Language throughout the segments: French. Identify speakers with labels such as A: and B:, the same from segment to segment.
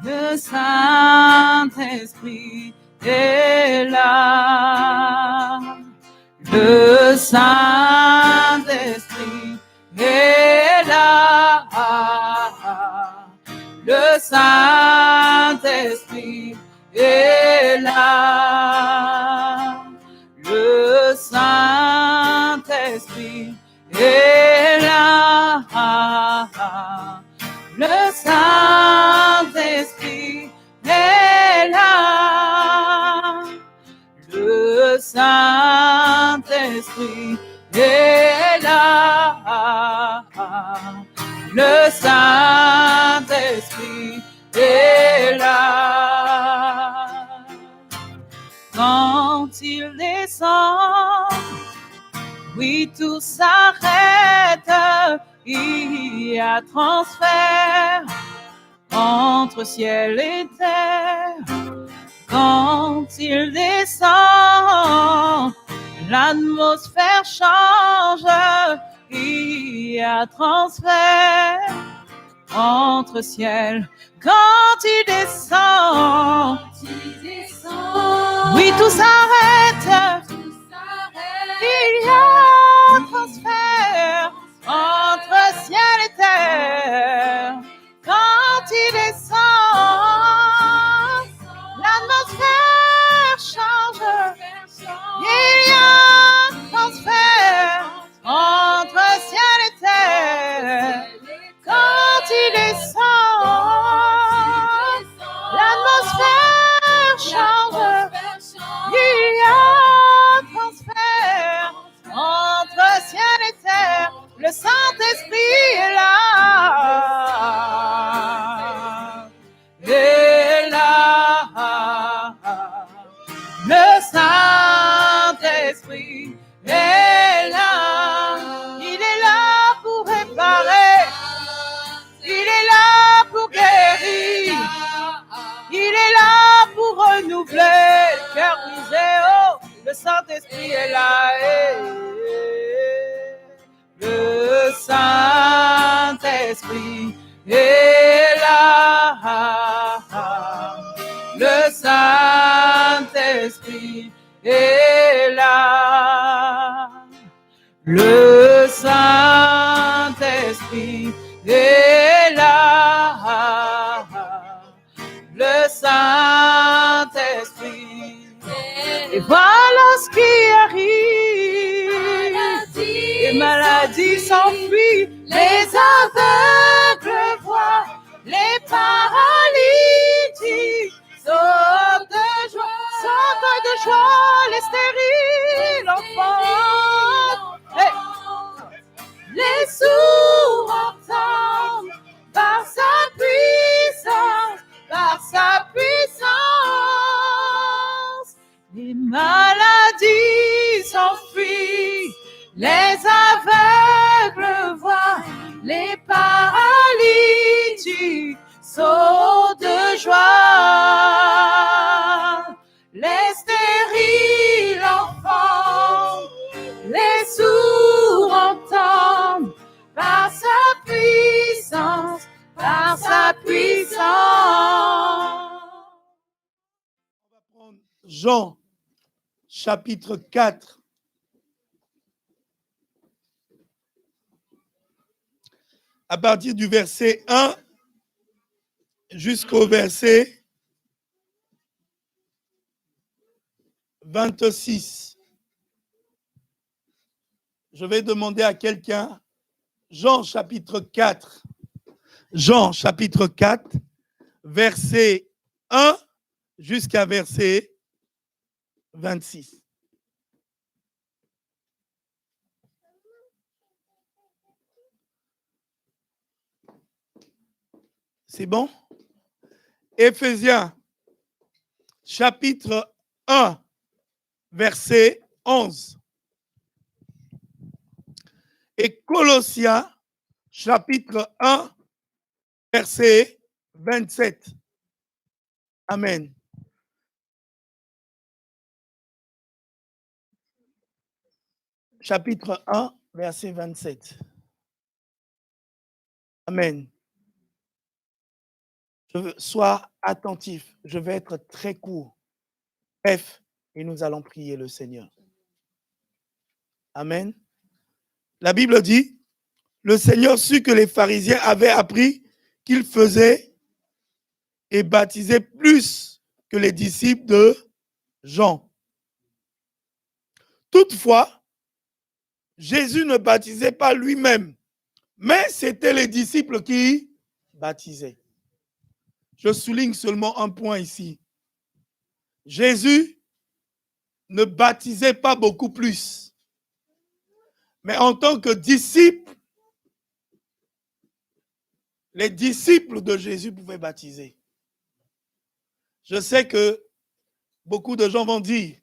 A: le Saint-Esprit est là. Le Saint-Esprit est là. Le Saint-Esprit est là. Le Saint-Esprit est là. Le Saint-Esprit est là. Le Saint-Esprit est là. Le Saint-Esprit est là. Quand il descend, oui, tout s'arrête. Il y a transfert entre ciel et terre. Quand il descend, l'atmosphère change. Il y a transfert entre ciel. Quand il descend, oui, tout s'arrête. Il y a transfert entre ciel et terre. Quand il descend, l'atmosphère change. Il y a transfert entre ciel et terre. Quand il descend, l'atmosphère change. Il y a transfert entre ciel et terre. Le Saint-Esprit est là. Est là. Le Saint-Esprit est là. Il est là pour réparer. Il est là pour guérir. Il est là pour renouveler le cœur brisé. Oh, le Saint-Esprit est là. Le Saint-Esprit est là. Le Saint-Esprit est là. Le Saint-Esprit est là. Le Saint-Esprit. Et voilà ce qui arrive. Les maladies s'enfuient. Les aveugles voient. Les paralytiques sautent de joie. Sautent de joie. Les stériles enfants. Hey. Les sourds entendent par sa puissance. Par sa puissance, les maladies s'enfuient, les aveugles voient, les paralytiques sautent de joie, les stériles enfants, les sourds entendent par sa puissance. Par sa puissance.
B: On va prendre Jean, chapitre 4. À partir du verset 1 jusqu'au verset 26. Je vais demander à quelqu'un, Jean, chapitre 4. Jean, chapitre 4, verset 1 jusqu'à verset 26. C'est bon? Éphésiens, chapitre 1, verset 11. Et Colossiens, chapitre 1, verset 27. Amen. Chapitre 1, verset 27. Amen. Sois attentif. Je vais être très court. Bref, et nous allons prier le Seigneur. Amen. La Bible dit, le Seigneur sut que les pharisiens avaient appris qu'il faisait et baptisait plus que les disciples de Jean. Toutefois, Jésus ne baptisait pas lui-même, mais c'était les disciples qui baptisaient. Je souligne seulement un point ici. Jésus ne baptisait pas beaucoup plus, mais en tant que disciple, les disciples de Jésus pouvaient baptiser. Je sais que beaucoup de gens vont dire,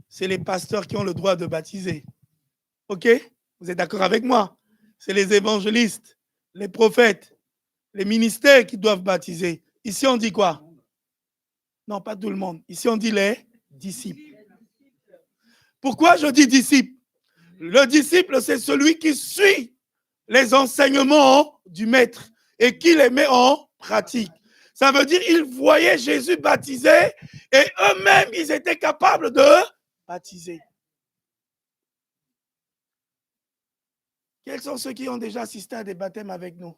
B: c'est les pasteurs qui ont le droit de baptiser. OK? Vous êtes d'accord avec moi? C'est les évangélistes, les prophètes, les ministères qui doivent baptiser. Ici, on dit quoi? Non, pas tout le monde. Ici, on dit les disciples. Pourquoi je dis disciple? Le disciple, c'est celui qui suit les enseignements du maître et qui les met en pratique. Ça veut dire qu'ils voyaient Jésus baptiser et eux-mêmes, ils étaient capables de baptiser. Quels sont ceux qui ont déjà assisté à des baptêmes avec nous?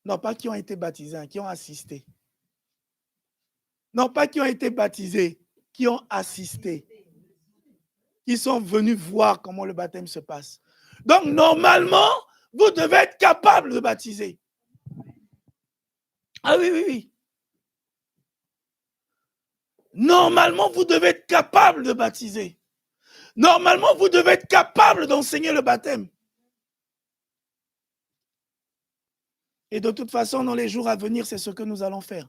B: Non, pas qui ont été baptisés, hein, qui ont assisté. Non, pas qui ont été baptisés, qui ont assisté. Qui sont venus voir comment le baptême se passe. Donc, normalement, vous devez être capable de baptiser. Ah oui, oui, oui. Normalement, vous devez être capable de baptiser. Normalement, vous devez être capable d'enseigner le baptême. Et de toute façon, dans les jours à venir, c'est ce que nous allons faire.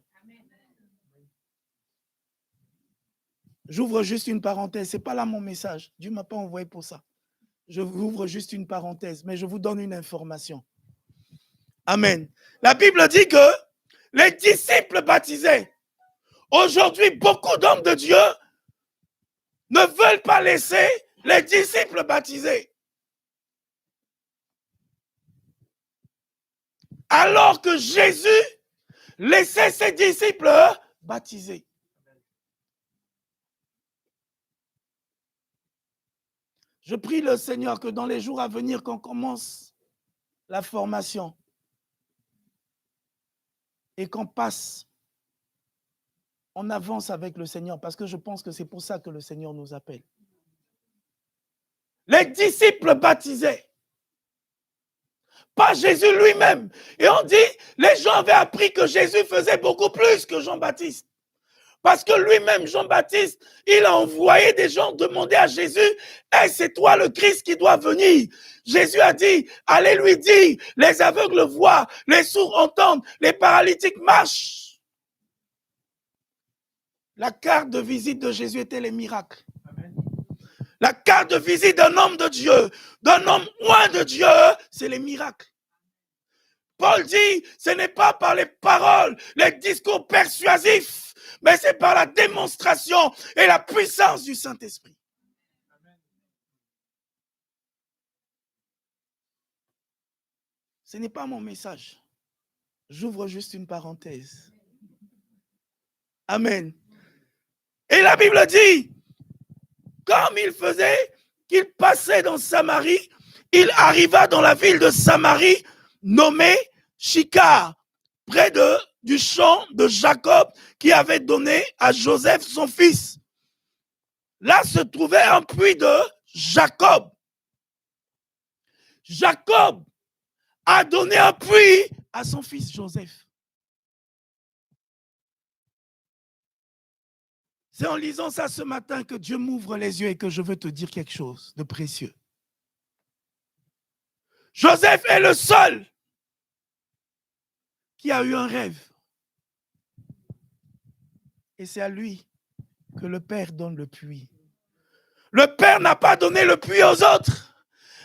B: J'ouvre juste une parenthèse. Ce n'est pas là mon message. Dieu ne m'a pas envoyé pour ça. Je vous ouvre juste une parenthèse, mais je vous donne une information. Amen. La Bible dit que les disciples baptisaient. Aujourd'hui, beaucoup d'hommes de Dieu ne veulent pas laisser les disciples baptiser. Alors que Jésus laissait ses disciples baptiser. Je prie le Seigneur que dans les jours à venir, qu'on commence la formation et qu'on passe, on avance avec le Seigneur, parce que je pense que c'est pour ça que le Seigneur nous appelle. Les disciples baptisaient, pas Jésus lui-même. Et on dit, les gens avaient appris que Jésus faisait beaucoup plus que Jean-Baptiste. Parce que lui-même, Jean-Baptiste, il a envoyé des gens demander à Jésus, hey, c'est toi le Christ qui doit venir. Jésus a dit, allez lui dire, les aveugles voient, les sourds entendent, les paralytiques marchent. La carte de visite de Jésus était les miracles. Amen. La carte de visite d'un homme de Dieu, d'un homme loin de Dieu, c'est les miracles. Paul dit, ce n'est pas par les paroles, les discours persuasifs, mais c'est par la démonstration et la puissance du Saint-Esprit. Ce n'est pas mon message. J'ouvre juste une parenthèse. Amen. Et la Bible dit, comme il faisait, qu'il passait dans Samarie, il arriva dans la ville de Samarie, nommée Sychar, près du champ de Jacob, qui avait donné à Joseph son fils. Là se trouvait un puits de Jacob. Jacob a donné un puits à son fils Joseph. C'est en lisant ça ce matin que Dieu m'ouvre les yeux et que je veux te dire quelque chose de précieux. Joseph est le seul qui a eu un rêve. Et c'est à lui que le Père donne le puits. Le Père n'a pas donné le puits aux autres,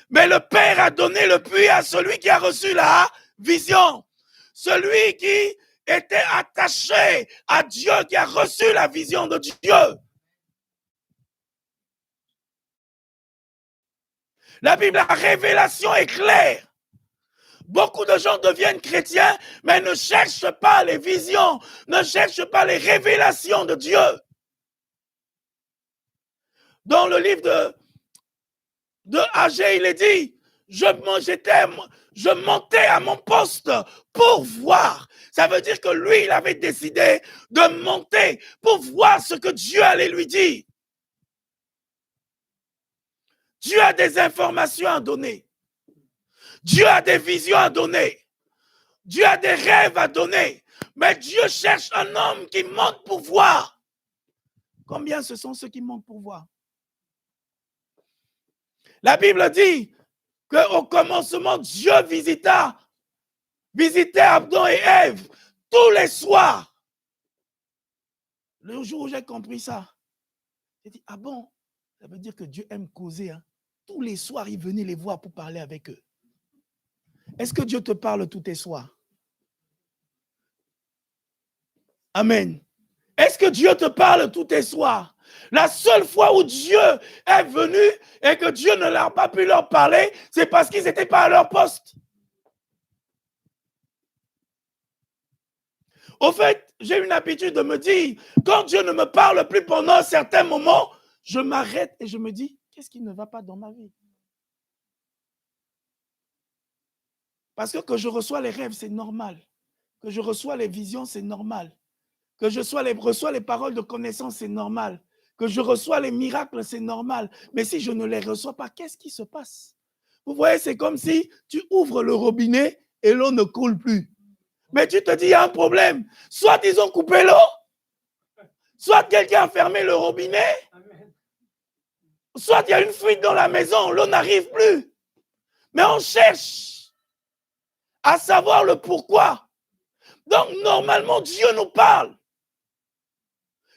B: mais le Père a donné le puits à celui qui a reçu la vision. Celui qui était attaché à Dieu, qui a reçu la vision de Dieu. La Bible, la révélation est claire. Beaucoup de gens deviennent chrétiens, mais ne cherchent pas les visions, ne cherchent pas les révélations de Dieu. Dans le livre de Agé, il est dit, je montais à mon poste pour voir. Ça veut dire que lui, il avait décidé de monter pour voir ce que Dieu allait lui dire. Dieu a des informations à donner. Dieu a des visions à donner. Dieu a des rêves à donner. Mais Dieu cherche un homme qui monte pour voir. Combien ce sont ceux qui montent pour voir? La Bible dit qu'au commencement, Dieu visitait Adam et Ève tous les soirs. Le jour où j'ai compris ça, j'ai dit, ah bon, ça veut dire que Dieu aime causer. Hein? Tous les soirs, il venait les voir pour parler avec eux. Est-ce que Dieu te parle tous les soirs? Amen. Est-ce que Dieu te parle tous les soirs? La seule fois où Dieu est venu et que Dieu ne leur a pas pu leur parler, c'est parce qu'ils n'étaient pas à leur poste. Au fait, j'ai une habitude de me dire, quand Dieu ne me parle plus pendant un certain moment, je m'arrête et je me dis, qu'est-ce qui ne va pas dans ma vie? Parce que je reçois les rêves, c'est normal. Que je reçois les visions, c'est normal. Que je reçois les paroles de connaissance, c'est normal. Que je reçois les miracles, c'est normal. Mais si je ne les reçois pas, qu'est-ce qui se passe? Vous voyez, c'est comme si tu ouvres le robinet et l'eau ne coule plus. Mais tu te dis, il y a un problème. Soit ils ont coupé l'eau, soit quelqu'un a fermé le robinet, soit il y a une fuite dans la maison, l'eau n'arrive plus. Mais on cherche à savoir le pourquoi. Donc, normalement, Dieu nous parle.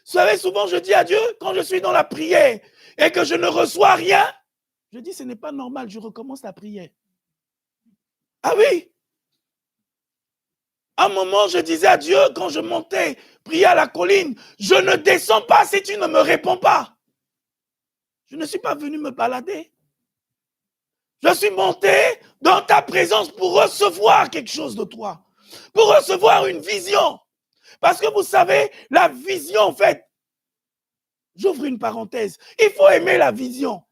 B: Vous savez, souvent, je dis à Dieu, quand je suis dans la prière et que je ne reçois rien, je dis, ce n'est pas normal, je recommence la prière. Ah oui. À un moment, je disais à Dieu, quand je montais, prier à la colline, je ne descends pas si tu ne me réponds pas. Je ne suis pas venu me balader. Je suis monté dans ta présence pour recevoir quelque chose de toi, pour recevoir une vision. Parce que vous savez, la vision, en fait, j'ouvre une parenthèse, il faut aimer la vision.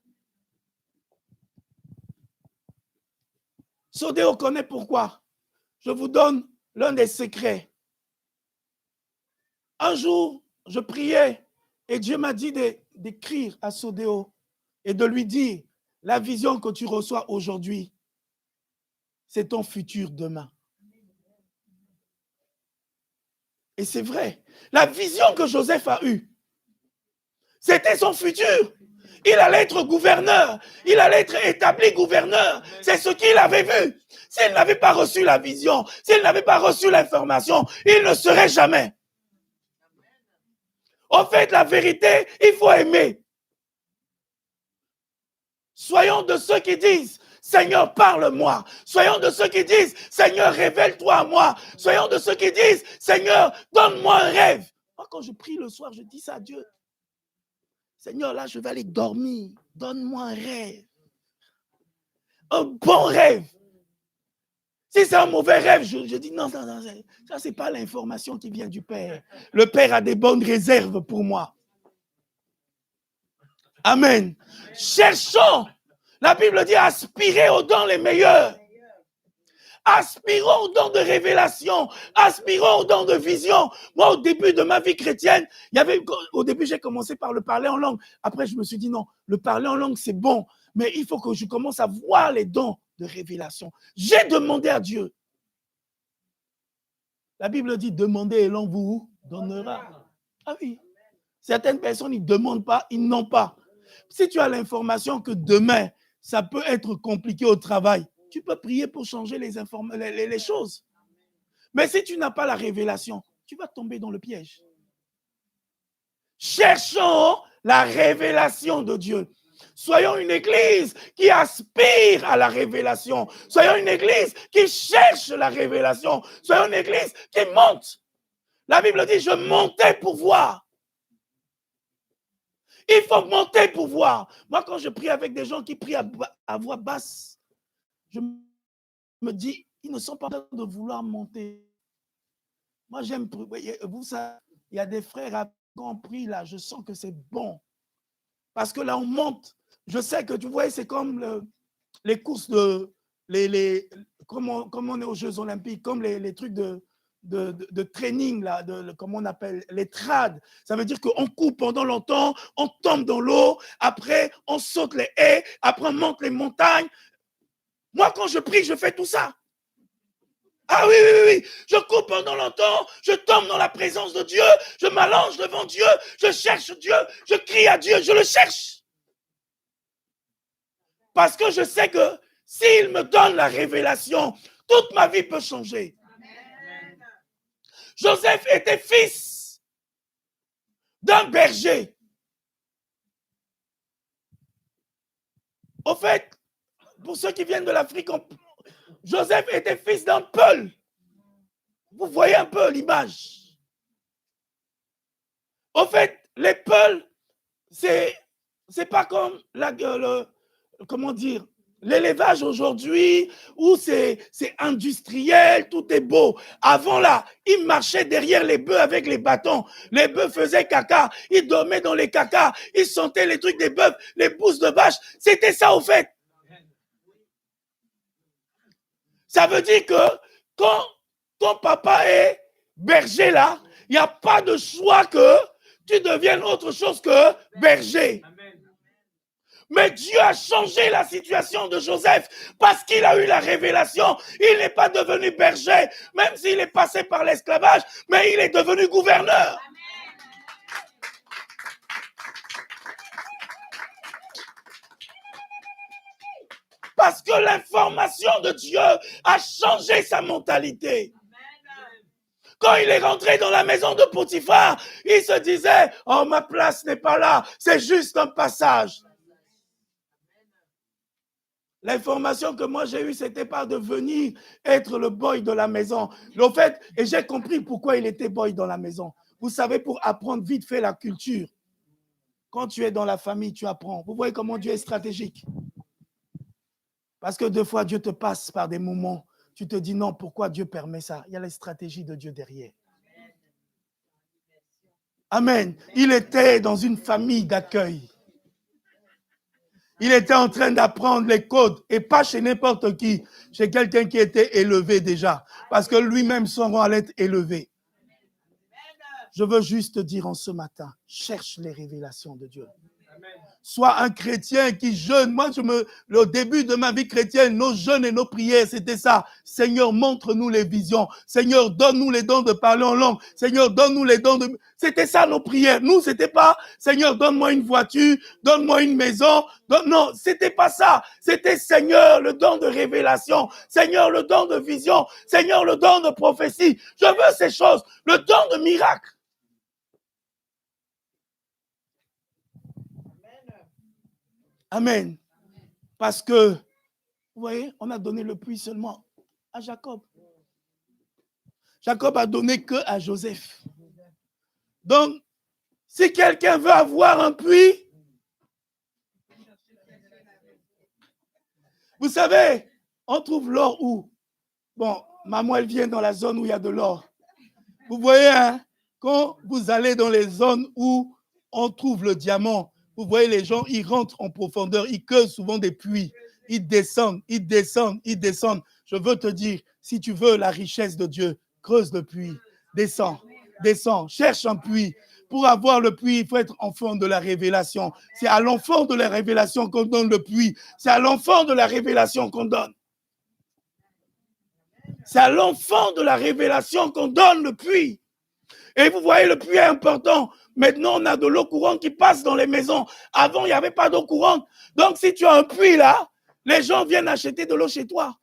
B: Sodéo connaît pourquoi. Je vous donne l'un des secrets. Un jour, je priais et Dieu m'a dit d'écrire à Sodéo et de lui dire, la vision que tu reçois aujourd'hui, c'est ton futur demain. Et c'est vrai. La vision que Joseph a eue, c'était son futur. Il allait être gouverneur. Il allait être établi gouverneur. C'est ce qu'il avait vu. S'il n'avait pas reçu la vision, s'il n'avait pas reçu l'information, il ne serait jamais. En fait, la vérité, il faut aimer. Soyons de ceux qui disent, Seigneur, parle-moi. Soyons de ceux qui disent, Seigneur, révèle-toi à moi. Soyons de ceux qui disent, Seigneur, donne-moi un rêve. Moi, quand je prie le soir, je dis ça à Dieu. Seigneur, là, je vais aller dormir. Donne-moi un rêve. Un bon rêve. Si c'est un mauvais rêve, je dis non, ça, c'est pas l'information qui vient du Père. Le Père a des bonnes réserves pour moi. Amen. Cherchons. La Bible dit aspirez aux dons les meilleurs. Aspirons aux dons de révélation. Aspirons aux dons de vision. Moi, au début de ma vie chrétienne, au début, j'ai commencé par le parler en langue. Après, je me suis dit non, le parler en langue, c'est bon. Mais il faut que je commence à voir les dons de révélation. J'ai demandé à Dieu. La Bible dit demandez et l'on vous donnera. Ah oui. Certaines personnes, ils ne demandent pas, ils n'ont pas. Si tu as l'information que demain, ça peut être compliqué au travail, tu peux prier pour changer les choses. Mais si tu n'as pas la révélation, tu vas tomber dans le piège. Cherchons la révélation de Dieu. Soyons une église qui aspire à la révélation. Soyons une église qui cherche la révélation. Soyons une église qui monte. La Bible dit, je montais pour voir. Il faut monter pour voir. Moi, quand je prie avec des gens qui prient à voix basse, je me dis, Ils ne sont pas en train de vouloir monter. Moi, j'aime, vous savez, il y a des frères à compris là, je sens que c'est bon. Parce que là, on monte. Je sais que tu vois, c'est comme les courses de, comme on est aux Jeux Olympiques, comme les trucs de training, là, comment on appelle, les trades. Ça veut dire qu'on court pendant longtemps, on tombe dans l'eau, après on saute les haies, après on monte les montagnes. Moi, quand je prie, je fais tout ça. Ah oui, oui, oui, je cours pendant longtemps, je tombe dans la présence de Dieu, je m'allonge devant Dieu, je cherche Dieu, je crie à Dieu, je le cherche. Parce que je sais que s'il me donne la révélation, toute ma vie peut changer. Amen. Joseph était fils d'un berger. Au fait, pour ceux qui viennent de l'Afrique, Joseph était fils d'un peul. Vous voyez un peu l'image. Au fait, les peuls, c'est pas comme comment dire, l'élevage aujourd'hui où c'est industriel, tout est beau. Avant là, ils marchaient derrière les bœufs avec les bâtons. Les bœufs faisaient caca, ils dormaient dans les cacas, ils sentaient les trucs des bœufs, les pousses de vache. C'était ça au fait. Ça veut dire que quand ton papa est berger là, il n'y a pas de choix que tu deviennes autre chose que berger. Mais Dieu a changé la situation de Joseph parce qu'il a eu la révélation. Il n'est pas devenu berger, même s'il est passé par l'esclavage, mais il est devenu gouverneur. Parce que l'information de Dieu a changé sa mentalité. Quand il est rentré dans la maison de Potiphar, il se disait, oh, ma place n'est pas là, c'est juste un passage. L'information que moi j'ai eue, c'était pas de venir être le boy de la maison. En fait, et j'ai compris pourquoi il était boy dans la maison. Vous savez, pour apprendre vite fait la culture. Quand tu es dans la famille, tu apprends. Vous voyez comment Dieu est stratégique. Parce que deux fois, Dieu te passe par des moments. Tu te dis non, pourquoi Dieu permet ça? Il y a la stratégie de Dieu derrière. Amen. Il était dans une famille d'accueil. Il était en train d'apprendre les codes et pas chez n'importe qui, chez quelqu'un qui était élevé déjà. Parce que lui-même, son rang allait être élevé. Je veux juste te dire en ce matin, cherche les révélations de Dieu. Sois un chrétien qui jeûne. Moi, le début de ma vie chrétienne, nos jeûnes et nos prières, c'était ça. Seigneur, montre-nous les visions. Seigneur, donne-nous les dons de parler en langue. Seigneur, donne-nous les dons de... C'était ça nos prières. Nous, c'était pas, Seigneur, donne-moi une voiture, donne-moi une maison. Non, c'était pas ça. C'était, Seigneur, le don de révélation. Seigneur, le don de vision. Seigneur, le don de prophétie. Je veux ces choses. Le don de miracle. Amen. Parce que, vous voyez, on a donné le puits seulement à Jacob. Jacob a donné que à Joseph. Donc, si quelqu'un veut avoir un puits, vous savez, on trouve l'or où? Bon, maman, elle vient dans la zone où il y a de l'or. Vous voyez, hein, quand vous allez dans les zones où on trouve le diamant, vous voyez les gens, ils rentrent en profondeur, ils creusent souvent des puits, ils descendent, ils descendent, ils descendent. Je veux te dire, si tu veux la richesse de Dieu, creuse le puits, descends, descends, cherche un puits. Pour avoir le puits, il faut être enfant de la révélation. C'est à l'enfant de la révélation qu'on donne le puits. C'est à l'enfant de la révélation qu'on donne. C'est à l'enfant de la révélation qu'on donne le puits. Et vous voyez, le puits est important. Maintenant, on a de l'eau courante qui passe dans les maisons. Avant, il n'y avait pas d'eau courante. Donc, si tu as un puits là, les gens viennent acheter de l'eau chez toi.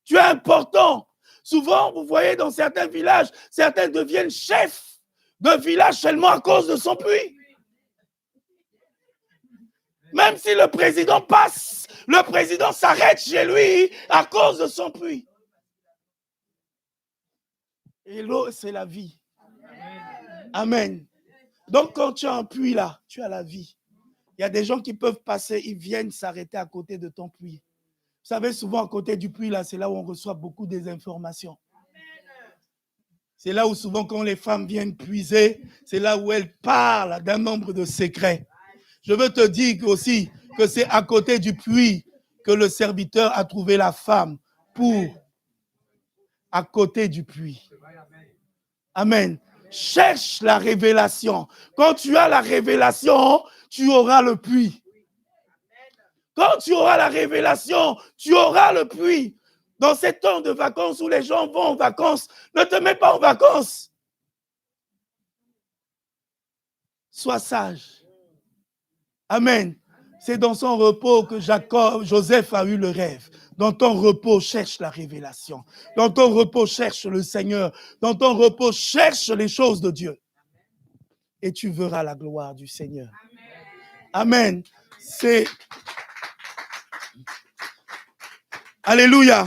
B: Tu es important. Souvent, vous voyez, dans certains villages, certains deviennent chefs de village seulement à cause de son puits. Même si le président passe, le président s'arrête chez lui à cause de son puits. Et l'eau, c'est la vie. Amen. Donc, quand tu as un puits là, tu as la vie. Il y a des gens qui peuvent passer, ils viennent s'arrêter à côté de ton puits. Vous savez, souvent à côté du puits, là, c'est là où on reçoit beaucoup des informations. C'est là où souvent quand les femmes viennent puiser, c'est là où elles parlent d'un nombre de secrets. Je veux te dire aussi que c'est à côté du puits que le serviteur a trouvé la femme à côté du puits. Amen. Cherche la révélation. Quand tu as la révélation, tu auras le puits. Quand tu auras la révélation, tu auras le puits. Dans ces temps de vacances où les gens vont en vacances, ne te mets pas en vacances. Sois sage. Amen. C'est dans son repos que Joseph a eu le rêve. Dans ton repos, cherche la révélation. Dans ton repos, cherche le Seigneur. Dans ton repos, cherche les choses de Dieu. Et tu verras la gloire du Seigneur. Amen. C'est... Alléluia.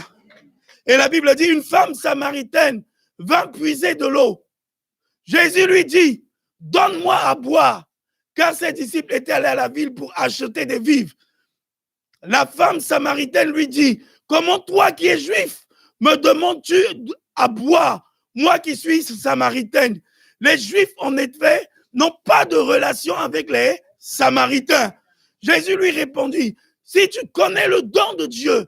B: Et la Bible dit, une femme samaritaine vint puiser de l'eau. Jésus lui dit, donne-moi à boire, car ses disciples étaient allés à la ville pour acheter des vivres. La femme samaritaine lui dit, comment toi qui es juif, me demandes-tu à boire, moi qui suis samaritaine? Les Juifs, en effet, n'ont pas de relation avec les Samaritains. Jésus lui répondit, si tu connais le don de Dieu,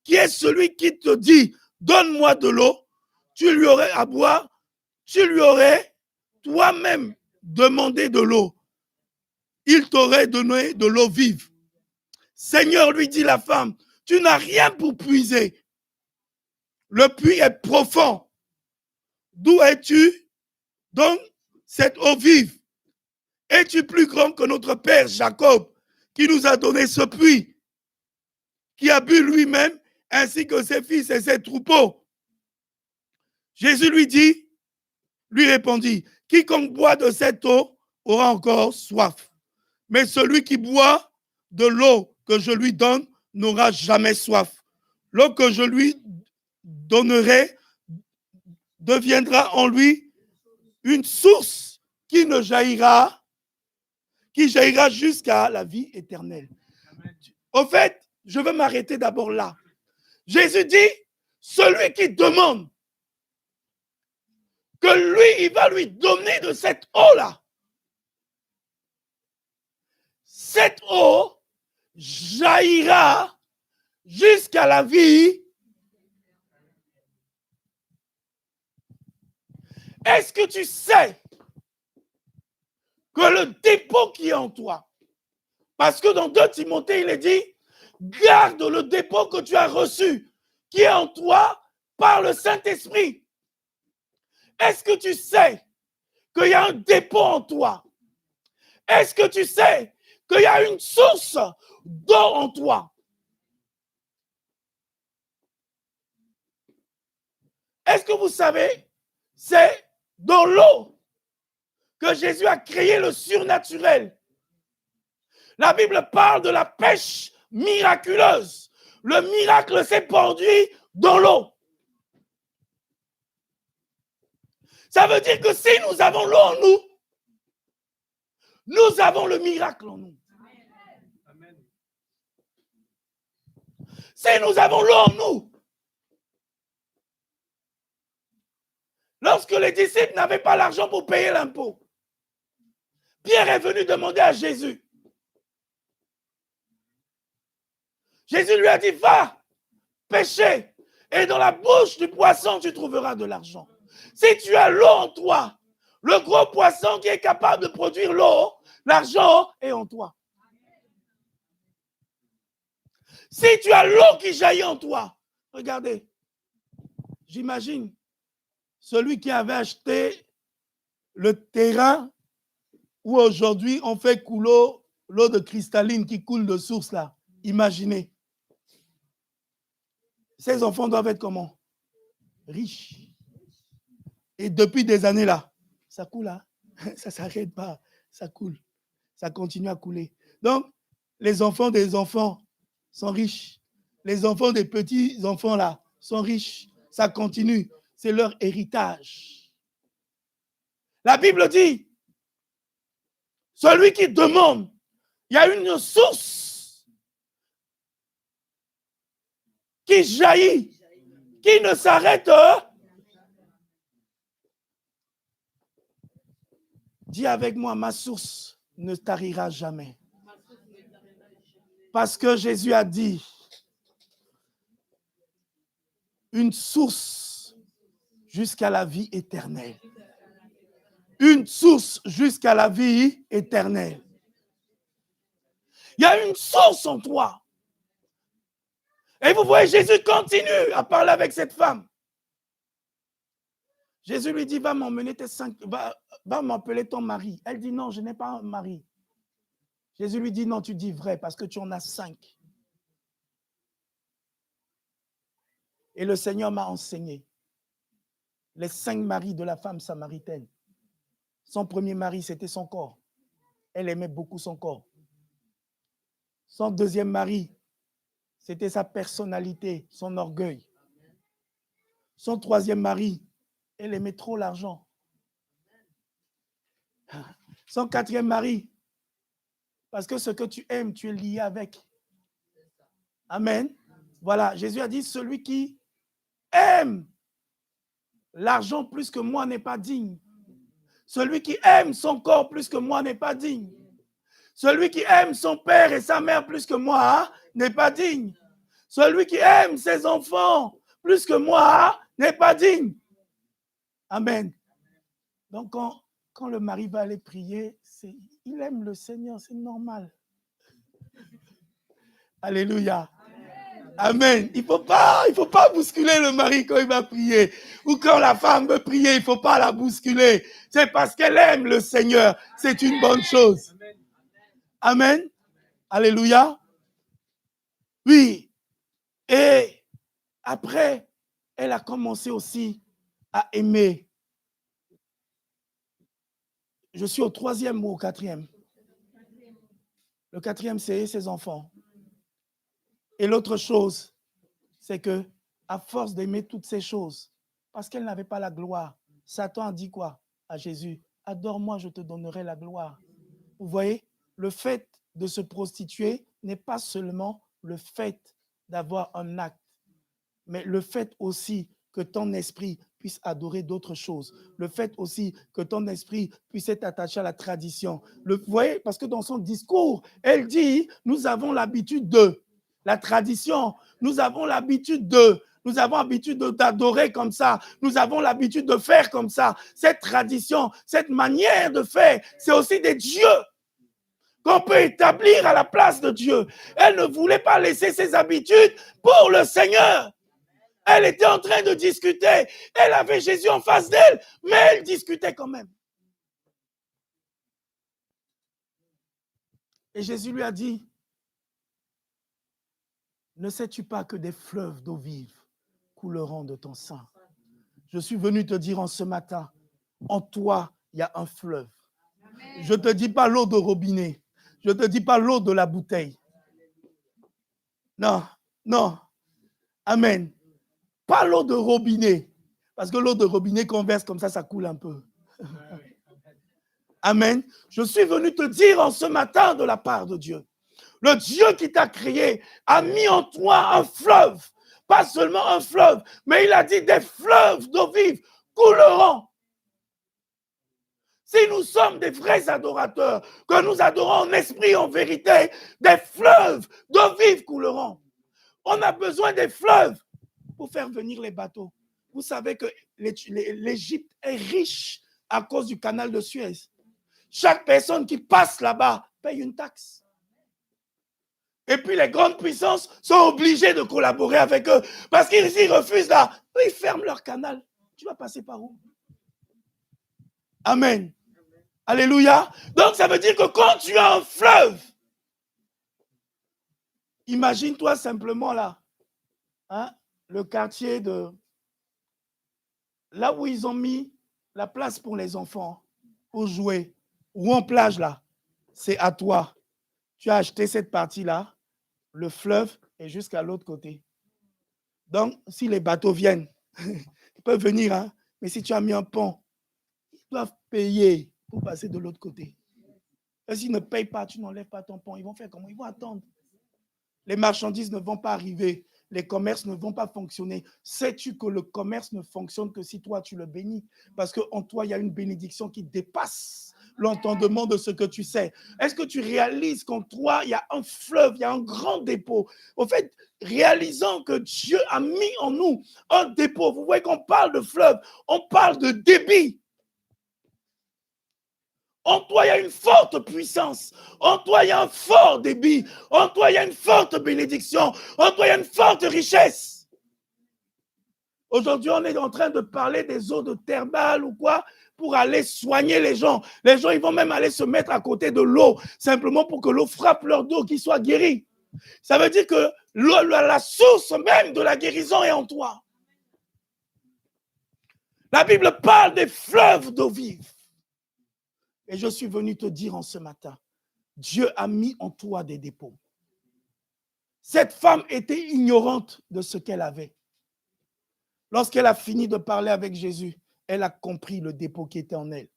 B: qui est celui qui te dit, donne-moi de l'eau, tu lui aurais à boire, tu lui aurais toi-même demandé de l'eau. Il t'aurait donné de l'eau vive. Seigneur, lui dit la femme, tu n'as rien pour puiser. Le puits est profond. D'où es-tu donc cette eau vive? Es-tu plus grand que notre père Jacob, qui nous a donné ce puits, qui a bu lui-même, ainsi que ses fils et ses troupeaux? Jésus lui répondit, quiconque boit de cette eau aura encore soif. Mais celui qui boit de l'eau que je lui donne n'aura jamais soif. L'eau que je lui donnerai deviendra en lui une source qui jaillira jusqu'à la vie éternelle. Au fait, je veux m'arrêter d'abord là. Jésus dit, celui qui demande que lui, il va lui donner de cette eau-là. Cette eau jaillira jusqu'à la vie. Est-ce que tu sais que le dépôt qui est en toi, parce que dans 2 Timothée, il est dit, garde le dépôt que tu as reçu, qui est en toi par le Saint-Esprit. Est-ce que tu sais qu'il y a un dépôt en toi? Est-ce que tu sais qu'il y a une source d'eau en toi? Est-ce que vous savez, c'est dans l'eau que Jésus a créé le surnaturel. La Bible parle de la pêche miraculeuse. Le miracle s'est produit dans l'eau. Ça veut dire que si nous avons l'eau en nous, nous avons le miracle en nous. Amen. Si nous avons l'eau en nous, lorsque les disciples n'avaient pas l'argent pour payer l'impôt, Pierre est venu demander à Jésus. Jésus lui a dit, va, pêcher, et dans la bouche du poisson, tu trouveras de l'argent. Si tu as l'eau en toi, le gros poisson qui est capable de produire l'eau, l'argent est en toi. Si tu as l'eau qui jaillit en toi, regardez, j'imagine celui qui avait acheté le terrain où aujourd'hui on fait couler l'eau de cristalline qui coule de source là. Imaginez. Ces enfants doivent être comment? Riches. Et depuis des années là, ça coule là. Ça ne s'arrête pas. Ça coule. Ça continue à couler. Donc, les enfants des enfants sont riches. Les enfants des petits-enfants là sont riches. Ça continue. C'est leur héritage. La Bible dit, celui qui demande, il y a une source qui jaillit, qui ne s'arrête. Dis avec moi, ma source ne tarira jamais. Parce que Jésus a dit, une source jusqu'à la vie éternelle. Une source jusqu'à la vie éternelle. Il y a une source en toi. Et vous voyez, Jésus continue à parler avec cette femme. Jésus lui dit, va m'emmener tes 5, va m'appeler ton mari. Elle dit, non, je n'ai pas un mari. Jésus lui dit, non, tu dis vrai, parce que tu en as 5. Et le Seigneur m'a enseigné. Les 5 maris de la femme samaritaine. Son premier mari, c'était son corps. Elle aimait beaucoup son corps. Son deuxième mari, c'était sa personnalité, son orgueil. Son troisième mari, elle aimait trop l'argent. Son quatrième mari, parce que ce que tu aimes, tu es lié avec. Amen. Voilà, Jésus a dit, celui qui aime l'argent plus que moi n'est pas digne. Celui qui aime son corps plus que moi n'est pas digne. Celui qui aime son père et sa mère plus que moi n'est pas digne. Celui qui aime ses enfants plus que moi n'est pas digne. Amen. Donc, quand le mari va aller prier, il aime le Seigneur, c'est normal. Alléluia. Amen. Il faut pas bousculer le mari quand il va prier. Ou quand la femme veut prier, il ne faut pas la bousculer. C'est parce qu'elle aime le Seigneur. C'est une bonne chose. Amen. Alléluia. Oui. Et après, elle a commencé aussi à aimer. Je suis au 3e ou au 4e? Le 4e, c'est ses enfants. Et l'autre chose, c'est que à force d'aimer toutes ces choses, parce qu'elle n'avait pas la gloire, Satan a dit quoi à Jésus? Adore-moi, je te donnerai la gloire. Vous voyez, le fait de se prostituer n'est pas seulement le fait d'avoir un acte, mais le fait aussi que ton esprit puisse adorer d'autres choses. Le fait aussi que ton esprit puisse être attaché à la tradition. Vous voyez, parce que dans son discours, elle dit, nous avons l'habitude de la tradition. Nous avons l'habitude d'adorer comme ça. Nous avons l'habitude de faire comme ça. Cette tradition, cette manière de faire, c'est aussi des dieux qu'on peut établir à la place de Dieu. Elle ne voulait pas laisser ses habitudes pour le Seigneur. Elle était en train de discuter. Elle avait Jésus en face d'elle, mais elle discutait quand même. Et Jésus lui a dit, ne sais-tu pas que des fleuves d'eau vive couleront de ton sein? Je suis venu te dire en ce matin, en toi, il y a un fleuve. Amen. Je ne te dis pas l'eau de robinet. Je ne te dis pas l'eau de la bouteille. Non, non. Amen. Pas l'eau de robinet. Parce que l'eau de robinet qu'on verse comme ça coule un peu. Amen. Je suis venu te dire en ce matin de la part de Dieu. Le Dieu qui t'a créé a mis en toi un fleuve. Pas seulement un fleuve, mais il a dit des fleuves d'eau vive couleront. Si nous sommes des vrais adorateurs, que nous adorons en esprit et en vérité, des fleuves d'eau vive couleront. On a besoin des fleuves pour faire venir les bateaux. Vous savez que l'Égypte est riche à cause du canal de Suez. Chaque personne qui passe là-bas paye une taxe. Et puis les grandes puissances sont obligées de collaborer avec eux parce qu'ils refusent là. Ils ferment leur canal. Tu vas passer par où? Amen. Alléluia. Donc ça veut dire que quand tu as un fleuve, imagine-toi simplement là, hein, le quartier de... Là où ils ont mis la place pour les enfants, pour jouer, ou en plage là, c'est à toi. Tu as acheté cette partie-là, le fleuve est jusqu'à l'autre côté. Donc, si les bateaux viennent, ils peuvent venir, hein, mais si tu as mis un pont, ils doivent payer pour passer de l'autre côté. Et s'ils ne payent pas, tu n'enlèves pas ton pont. Ils vont faire comment? Ils vont attendre. Les marchandises ne vont pas arriver. les commerces ne vont pas fonctionner. Sais-tu que le commerce ne fonctionne que si toi, tu le bénis? Parce qu'en toi, il y a une bénédiction qui dépasse l'entendement de ce que tu sais. Est-ce que tu réalises qu'en toi, il y a un fleuve, il y a un grand dépôt? Au fait, réalisant que Dieu a mis en nous un dépôt. Vous voyez qu'on parle de fleuve, on parle de débit. En toi, il y a une forte puissance. En toi, il y a un fort débit. En toi, il y a une forte bénédiction. En toi, il y a une forte richesse. Aujourd'hui, on est en train de parler des eaux de thermales ou quoi pour aller soigner les gens. Les gens, ils vont même aller se mettre à côté de l'eau simplement pour que l'eau frappe leur dos, qu'ils soient guéris. Ça veut dire que la source même de la guérison est en toi. La Bible parle des fleuves d'eau vive. Et je suis venu te dire en ce matin, Dieu a mis en toi des dépôts. Cette femme était ignorante de ce qu'elle avait. Lorsqu'elle a fini de parler avec Jésus, elle a compris le dépôt qui était en elle.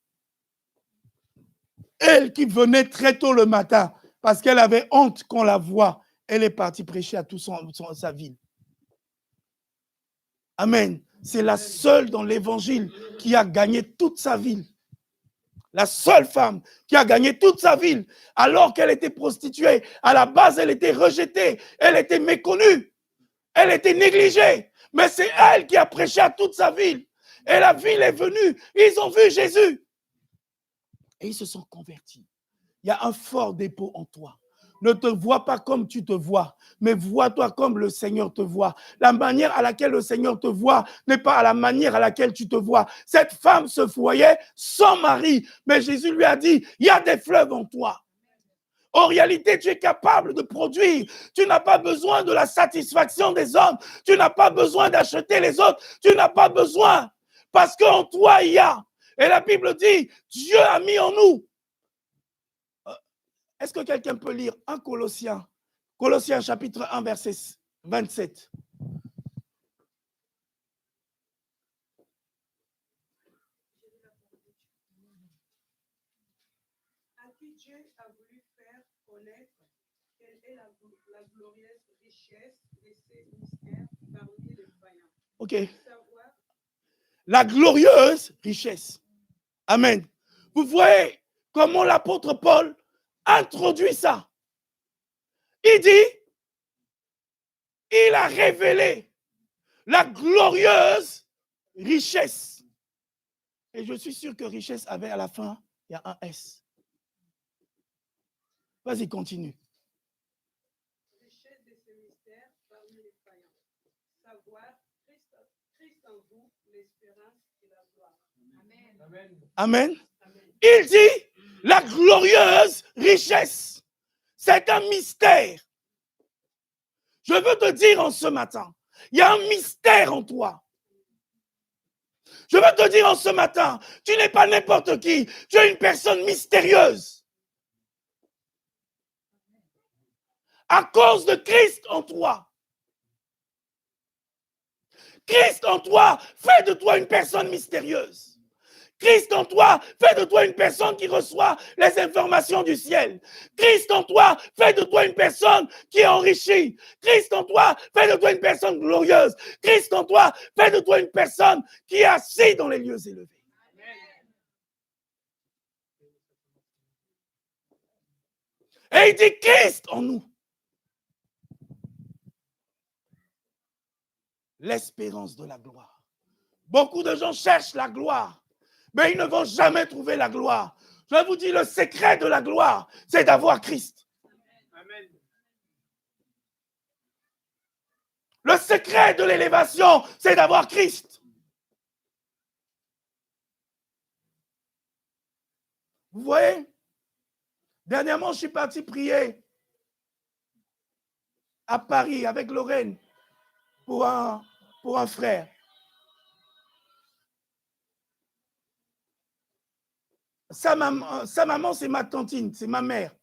B: Elle qui venait très tôt le matin, parce qu'elle avait honte qu'on la voie, elle est partie prêcher à toute sa ville. Amen. C'est la seule dans l'évangile qui a gagné toute sa ville. La seule femme qui a gagné toute sa ville, alors qu'elle était prostituée. À la base, elle était rejetée, elle était méconnue, elle était négligée. Mais c'est elle qui a prêché à toute sa ville. Et la ville est venue, ils ont vu Jésus. Et ils se sont convertis. Il y a un fort dépôt en toi. Ne te vois pas comme tu te vois, mais vois-toi comme le Seigneur te voit. La manière à laquelle le Seigneur te voit n'est pas à la manière à laquelle tu te vois. Cette femme se voyait sans mari, mais Jésus lui a dit, il y a des fleuves en toi. En réalité, tu es capable de produire. Tu n'as pas besoin de la satisfaction des hommes. Tu n'as pas besoin d'acheter les autres. Tu n'as pas besoin. Parce qu'en toi, il y a. Et la Bible dit, Dieu a mis en nous. Est-ce que quelqu'un peut lire 1 Colossiens, Colossiens chapitre 1, verset 27?
C: À qui Dieu a voulu faire connaître quelle est la glorieuse richesse de ses mystères parmi les païens.
B: Ok. La glorieuse richesse. Amen. Vous voyez comment l'apôtre Paul introduit ça. Il dit, il a révélé la glorieuse richesse. Et je suis sûr que richesse avait à la fin, il y a un S. Vas-y, continue.
C: Richesse de ses mystères parmi les païens. Savoir Christ en vous, l'espérance et la gloire. Amen.
B: Amen. Amen. Il dit la glorieuse richesse. C'est un mystère. Je veux te dire en ce matin, il y a un mystère en toi. Je veux te dire en ce matin, tu n'es pas n'importe qui, tu es une personne mystérieuse. À cause de Christ en toi. Christ en toi fait de toi une personne mystérieuse. Christ en toi fait de toi une personne qui reçoit les informations du ciel. Christ en toi fait de toi une personne qui est enrichie. Christ en toi fait de toi une personne glorieuse. Christ en toi fait de toi une personne qui est assise dans les lieux élevés. Et il dit Christ en nous. L'espérance de la gloire. Beaucoup de gens cherchent la gloire, mais ils ne vont jamais trouver la gloire. Je vous dis, le secret de la gloire, c'est d'avoir Christ. Amen. Le secret de l'élévation, c'est d'avoir Christ. Vous voyez? Dernièrement, je suis parti prier à Paris avec Lorraine pour un frère. Sa maman, c'est ma tantine, c'est ma mère.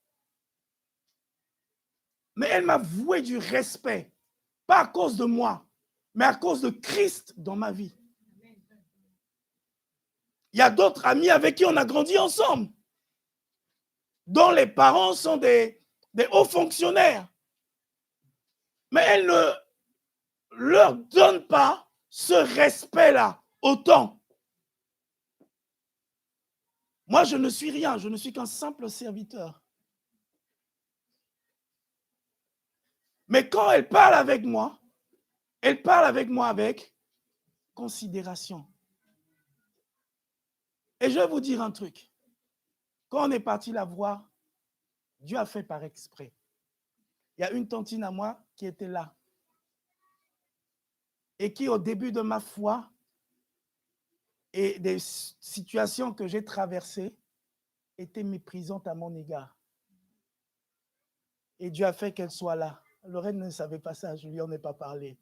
B: Mais elle m'a voué du respect, pas à cause de moi, mais à cause de Christ dans ma vie. Il y a d'autres amis avec qui on a grandi ensemble, dont les parents sont des hauts fonctionnaires. Mais leur donne pas ce respect-là autant. Moi, je ne suis rien, je ne suis qu'un simple serviteur. Mais quand elle parle avec moi avec considération. Et je vais vous dire un truc. Quand on est parti la voir, Dieu a fait par exprès. Il y a une tantine à moi qui était là. Et qui, au début de ma foi et des situations que j'ai traversées, était méprisante à mon égard. Et Dieu a fait qu'elle soit là. Lorraine ne savait pas ça, je lui en ai pas parlé.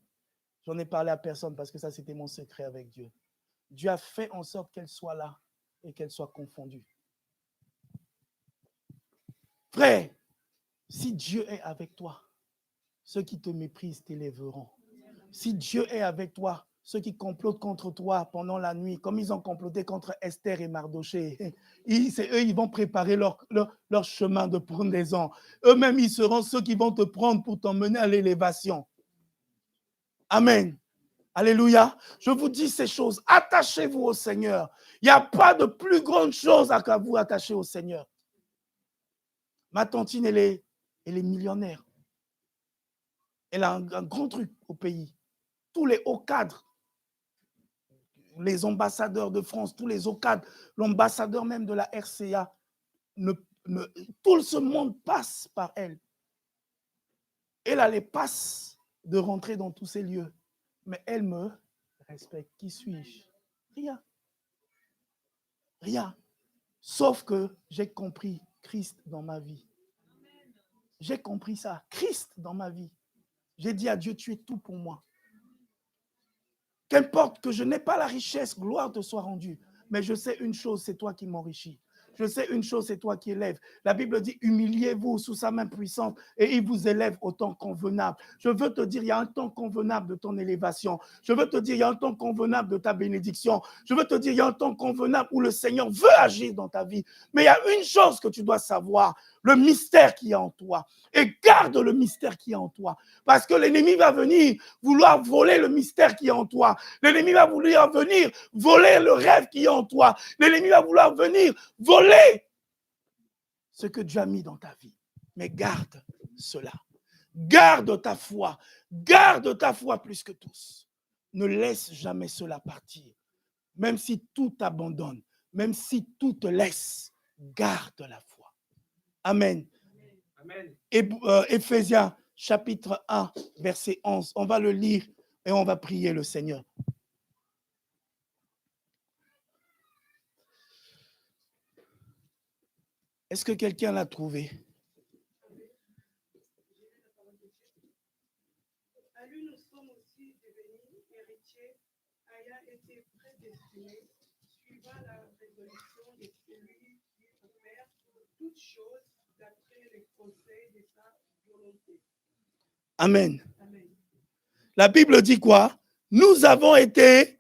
B: J'en ai parlé à personne parce que ça, c'était mon secret avec Dieu. Dieu a fait en sorte qu'elle soit là et qu'elle soit confondue. Frère, si Dieu est avec toi, ceux qui te méprisent t'élèveront. Si Dieu est avec toi, ceux qui complotent contre toi pendant la nuit, comme ils ont comploté contre Esther et Mardoché, c'est eux, ils vont préparer leur chemin de pendaison. Eux-mêmes, ils seront ceux qui vont te prendre pour t'emmener à l'élévation. Amen. Alléluia. Je vous dis ces choses. Attachez-vous au Seigneur. Il n'y a pas de plus grande chose à vous attacher au Seigneur. Ma tantine, elle est millionnaire. Elle a un grand truc au pays. Tous les hauts cadres, les ambassadeurs de France, tous les hauts cadres, l'ambassadeur même de la RCA, tout ce monde passe par elle. Elle a les passes de rentrer dans tous ces lieux. Mais elle me respecte. Qui suis-je? Rien. Rien. Sauf que j'ai compris Christ dans ma vie. J'ai compris ça. Christ dans ma vie. J'ai dit à Dieu, tu es tout pour moi. Qu'importe que je n'ai pas la richesse, gloire te soit rendue. Mais je sais une chose, c'est toi qui m'enrichis. Je sais une chose, c'est toi qui élèves. La Bible dit, humiliez-vous sous sa main puissante et il vous élève au temps convenable. Je veux te dire, il y a un temps convenable de ton élévation. Je veux te dire, il y a un temps convenable de ta bénédiction. Je veux te dire, il y a un temps convenable où le Seigneur veut agir dans ta vie. Mais il y a une chose que tu dois savoir, le mystère qui est en toi. Et garde le mystère qui est en toi. Parce que l'ennemi va venir vouloir voler le mystère qui est en toi. L'ennemi va vouloir venir voler le rêve qui est en toi. L'ennemi va vouloir venir voler ce que Dieu a mis dans ta vie. Mais garde cela. Garde ta foi. Garde ta foi plus que tous. Ne laisse jamais cela partir. Même si tout t'abandonne, même si tout te laisse, garde la foi. Amen. Amen. Éphésiens chapitre 1, verset 11. On va le lire et on va prier le Seigneur. Est-ce que quelqu'un l'a trouvé?
C: À lui, nous sommes aussi devenus héritiers, ayant été prédestinés, suivant la résolution de celui qui opère toutes choses d'après les conseils de sa volonté.
B: Amen.
C: Amen.
B: La Bible dit quoi? Nous avons été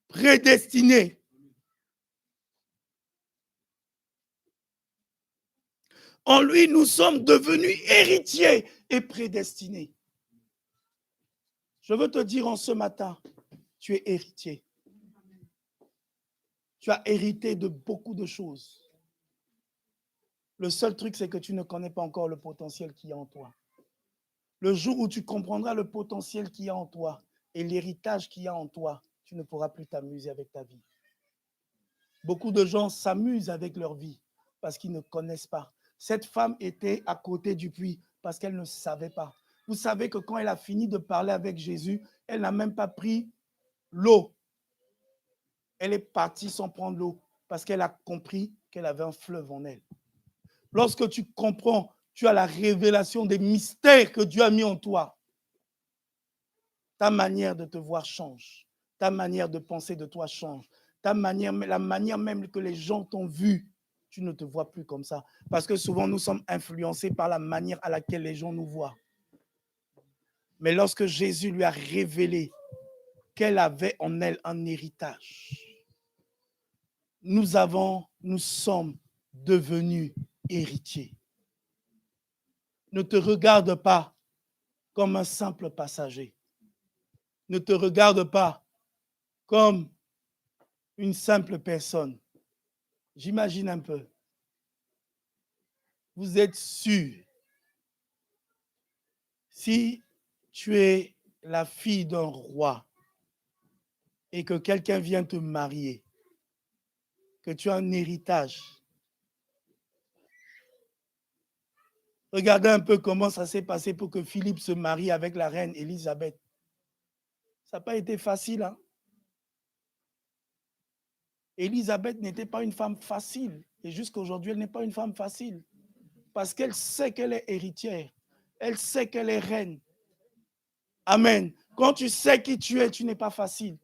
B: prédestinés. En lui, nous sommes devenus héritiers et prédestinés. Je veux te dire en ce matin, tu es héritier. Tu as hérité de beaucoup de choses. Le seul truc, c'est que tu ne connais pas encore le potentiel qu'il y a en toi. Le jour où tu comprendras le potentiel qu'il y a en toi et l'héritage qu'il y a en toi, tu ne pourras plus t'amuser avec ta vie. Beaucoup de gens s'amusent avec leur vie parce qu'ils ne connaissent pas. Cette femme était à côté du puits parce qu'elle ne savait pas. Vous savez que quand elle a fini de parler avec Jésus, elle n'a même pas pris l'eau. Elle est partie sans prendre l'eau parce qu'elle a compris qu'elle avait un fleuve en elle. Lorsque tu comprends, tu as la révélation des mystères que Dieu a mis en toi. Ta manière de te voir change. Ta manière de penser de toi change. La manière même que les gens t'ont vu, tu ne te vois plus comme ça. Parce que souvent, nous sommes influencés par la manière à laquelle les gens nous voient. Mais lorsque Jésus lui a révélé qu'elle avait en elle un héritage, nous sommes devenus héritiers. Ne te regarde pas comme un simple passager. ne te regarde pas comme une simple personne. J'imagine un peu. Vous êtes sûr, si tu es la fille d'un roi et que quelqu'un vient te marier, que tu as un héritage, regardez un peu comment ça s'est passé pour que Philippe se marie avec la reine Élisabeth. Ça n'a pas été facile, hein? Élisabeth n'était pas une femme facile. Et jusqu'aujourd'hui, elle n'est pas une femme facile. Parce qu'elle sait qu'elle est héritière. Elle sait qu'elle est reine. Amen. Quand tu sais qui tu es, tu n'es pas facile.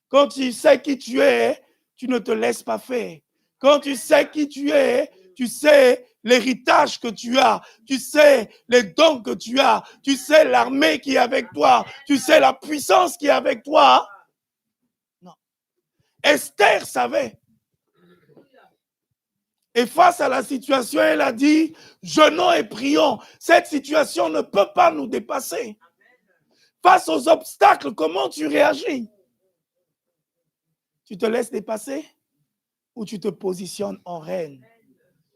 B: Quand tu sais qui tu es, tu ne te laisses pas faire. Quand tu sais qui tu es, tu sais l'héritage que tu as, tu sais les dons que tu as, tu sais l'armée qui est avec toi, tu sais la puissance qui est avec toi. Non. Esther savait. Et face à la situation, elle a dit, jeûnons et prions. Cette situation ne peut pas nous dépasser. Face aux obstacles, comment tu réagis? Tu te laisses dépasser ou tu te positionnes en reine?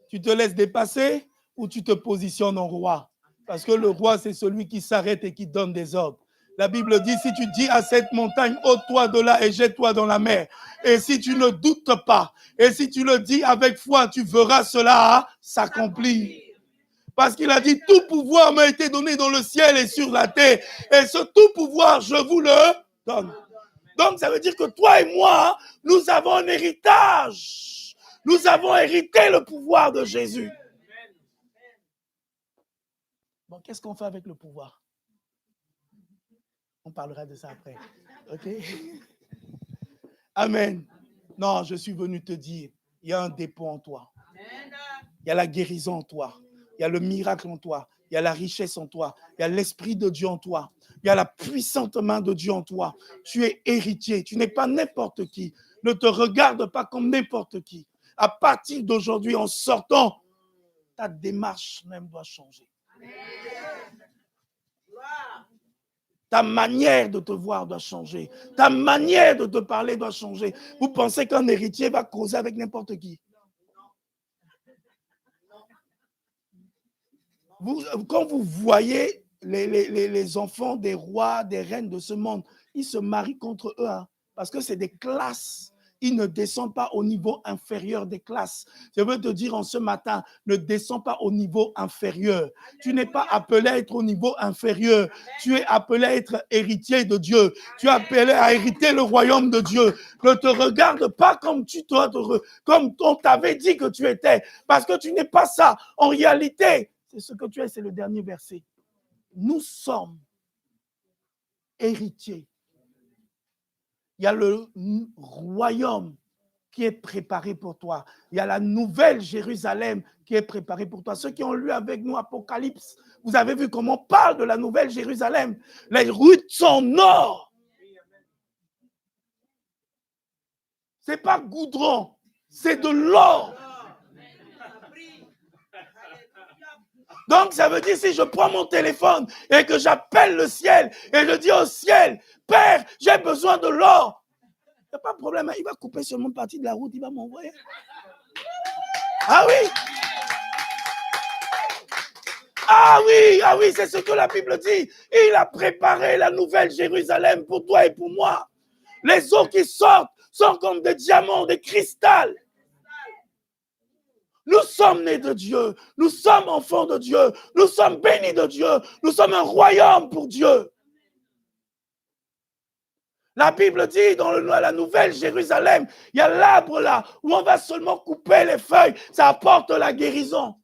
B: Tu te laisses dépasser ou tu te positionnes en roi? Parce que le roi, c'est celui qui s'arrête et qui donne des ordres. La Bible dit, si tu dis à cette montagne, ôte-toi de là et jette-toi dans la mer. Et si tu ne doutes pas, et si tu le dis avec foi, tu verras cela s'accomplir. Parce qu'il a dit, tout pouvoir m'a été donné dans le ciel et sur la terre. Et ce tout pouvoir, je vous le donne. Donc, ça veut dire que toi et moi, nous avons un héritage. Nous avons hérité le pouvoir de Jésus. Bon, qu'est-ce qu'on fait avec le pouvoir? On parlera de ça après. OK? Amen. Non, je suis venu te dire, il y a un dépôt en toi. Il y a la guérison en toi. Il y a le miracle en toi. Il y a la richesse en toi. Il y a l'Esprit de Dieu en toi. Il y a la puissante main de Dieu en toi. Tu es héritier. Tu n'es pas n'importe qui. Ne te regarde pas comme n'importe qui. À partir d'aujourd'hui, en sortant, ta démarche même doit changer. Ta manière de te voir doit changer. Ta manière de te parler doit changer. Vous pensez qu'un héritier va causer avec n'importe qui? Quand vous voyez les enfants des rois, des reines de ce monde, ils se marient contre eux, hein, parce que c'est des classes. Ils ne descendent pas au niveau inférieur des classes. Je veux te dire en ce matin, ne descends pas au niveau inférieur. Tu n'es pas appelé à être au niveau inférieur. Tu es appelé à être héritier de Dieu. Tu es appelé à hériter le royaume de Dieu. Ne te regarde pas comme comme on t'avait dit que tu étais, parce que tu n'es pas ça. En réalité, c'est ce que tu es, c'est le dernier verset. Nous sommes héritiers. Il y a le royaume qui est préparé pour toi. Il y a la nouvelle Jérusalem qui est préparée pour toi. Ceux qui ont lu avec nous Apocalypse, vous avez vu comment on parle de la nouvelle Jérusalem. Les rues sont en or. Ce n'est pas goudron, c'est de l'or. Donc, ça veut dire, si je prends mon téléphone et que j'appelle le ciel et je dis au ciel, Père, j'ai besoin de l'or. Il n'y a pas de problème, il va couper sur mon partie de la route, il va m'envoyer. Ah oui! Ah oui, c'est ce que la Bible dit. Il a préparé la nouvelle Jérusalem pour toi et pour moi. Les eaux qui sortent sont comme des diamants, des cristals. Nous sommes nés de Dieu, nous sommes enfants de Dieu, nous sommes bénis de Dieu, nous sommes un royaume pour Dieu. La Bible dit dans la nouvelle Jérusalem, il y a l'arbre là où on va seulement couper les feuilles, ça apporte la guérison.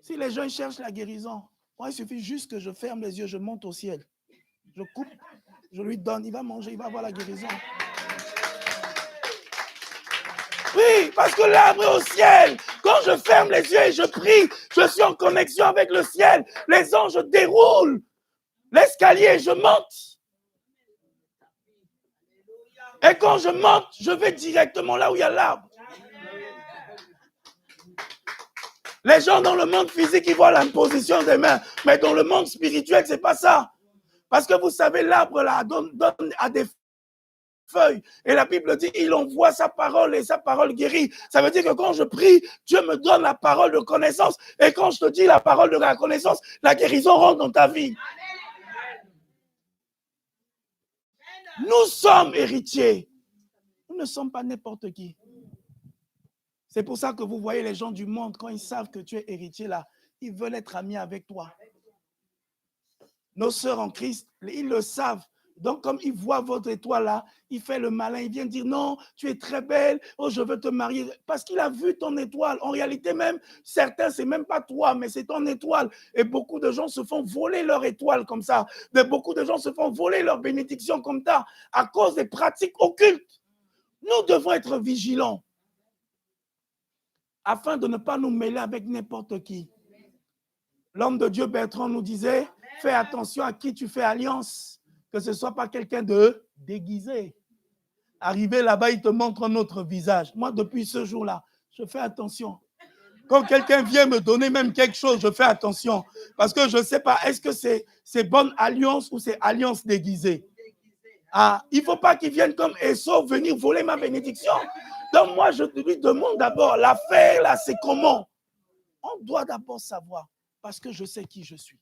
B: Si les gens cherchent la guérison, moi il suffit juste que je ferme les yeux, je monte au ciel, je coupe, je lui donne, il va manger, il va avoir la guérison. Oui, parce que l'arbre est au ciel. Quand je ferme les yeux et je prie, je suis en connexion avec le ciel. Les anges déroulent l'escalier et je monte. Et quand je monte, je vais directement là où il y a l'arbre. Les gens dans le monde physique, ils voient l'imposition des mains. Mais dans le monde spirituel, ce n'est pas ça. Parce que vous savez, l'arbre là donne à des feuilles. Et la Bible dit, il envoie sa parole et sa parole guérit. Ça veut dire que quand je prie, Dieu me donne la parole de connaissance. Et quand je te dis la parole de la connaissance, la guérison rentre dans ta vie. Nous sommes héritiers. Nous ne sommes pas n'importe qui. C'est pour ça que vous voyez les gens du monde, quand ils savent que tu es héritier là, ils veulent être amis avec toi. Nos sœurs en Christ, ils le savent. Donc, comme ils voient votre étoile là, il fait le malin, il vient dire non, tu es très belle, oh, je veux te marier. Parce qu'il a vu ton étoile. En réalité, même, certains, c'est même pas toi, mais c'est ton étoile. Et beaucoup de gens se font voler leur étoile comme ça. Beaucoup de gens se font voler leur bénédiction comme ça, à cause des pratiques occultes. Nous devons être vigilants, afin de ne pas nous mêler avec n'importe qui. L'homme de Dieu Bertrand nous disait, fais attention à qui tu fais alliance, que ce ne soit pas quelqu'un de déguisé. Arrivé là-bas, il te montre un autre visage. Moi, depuis ce jour-là, je fais attention. Quand quelqu'un vient me donner même quelque chose, je fais attention. Parce que je ne sais pas, est-ce que c'est bonne alliance ou c'est alliance déguisée? Ah, il ne faut pas qu'il vienne comme Esau venir voler ma bénédiction. Donc moi, je lui demande d'abord, l'affaire là, c'est comment? On doit d'abord savoir, parce que je sais qui je suis.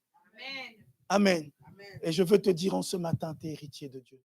B: Amen. Amen. Et je veux te dire en ce matin, tu es héritier de Dieu.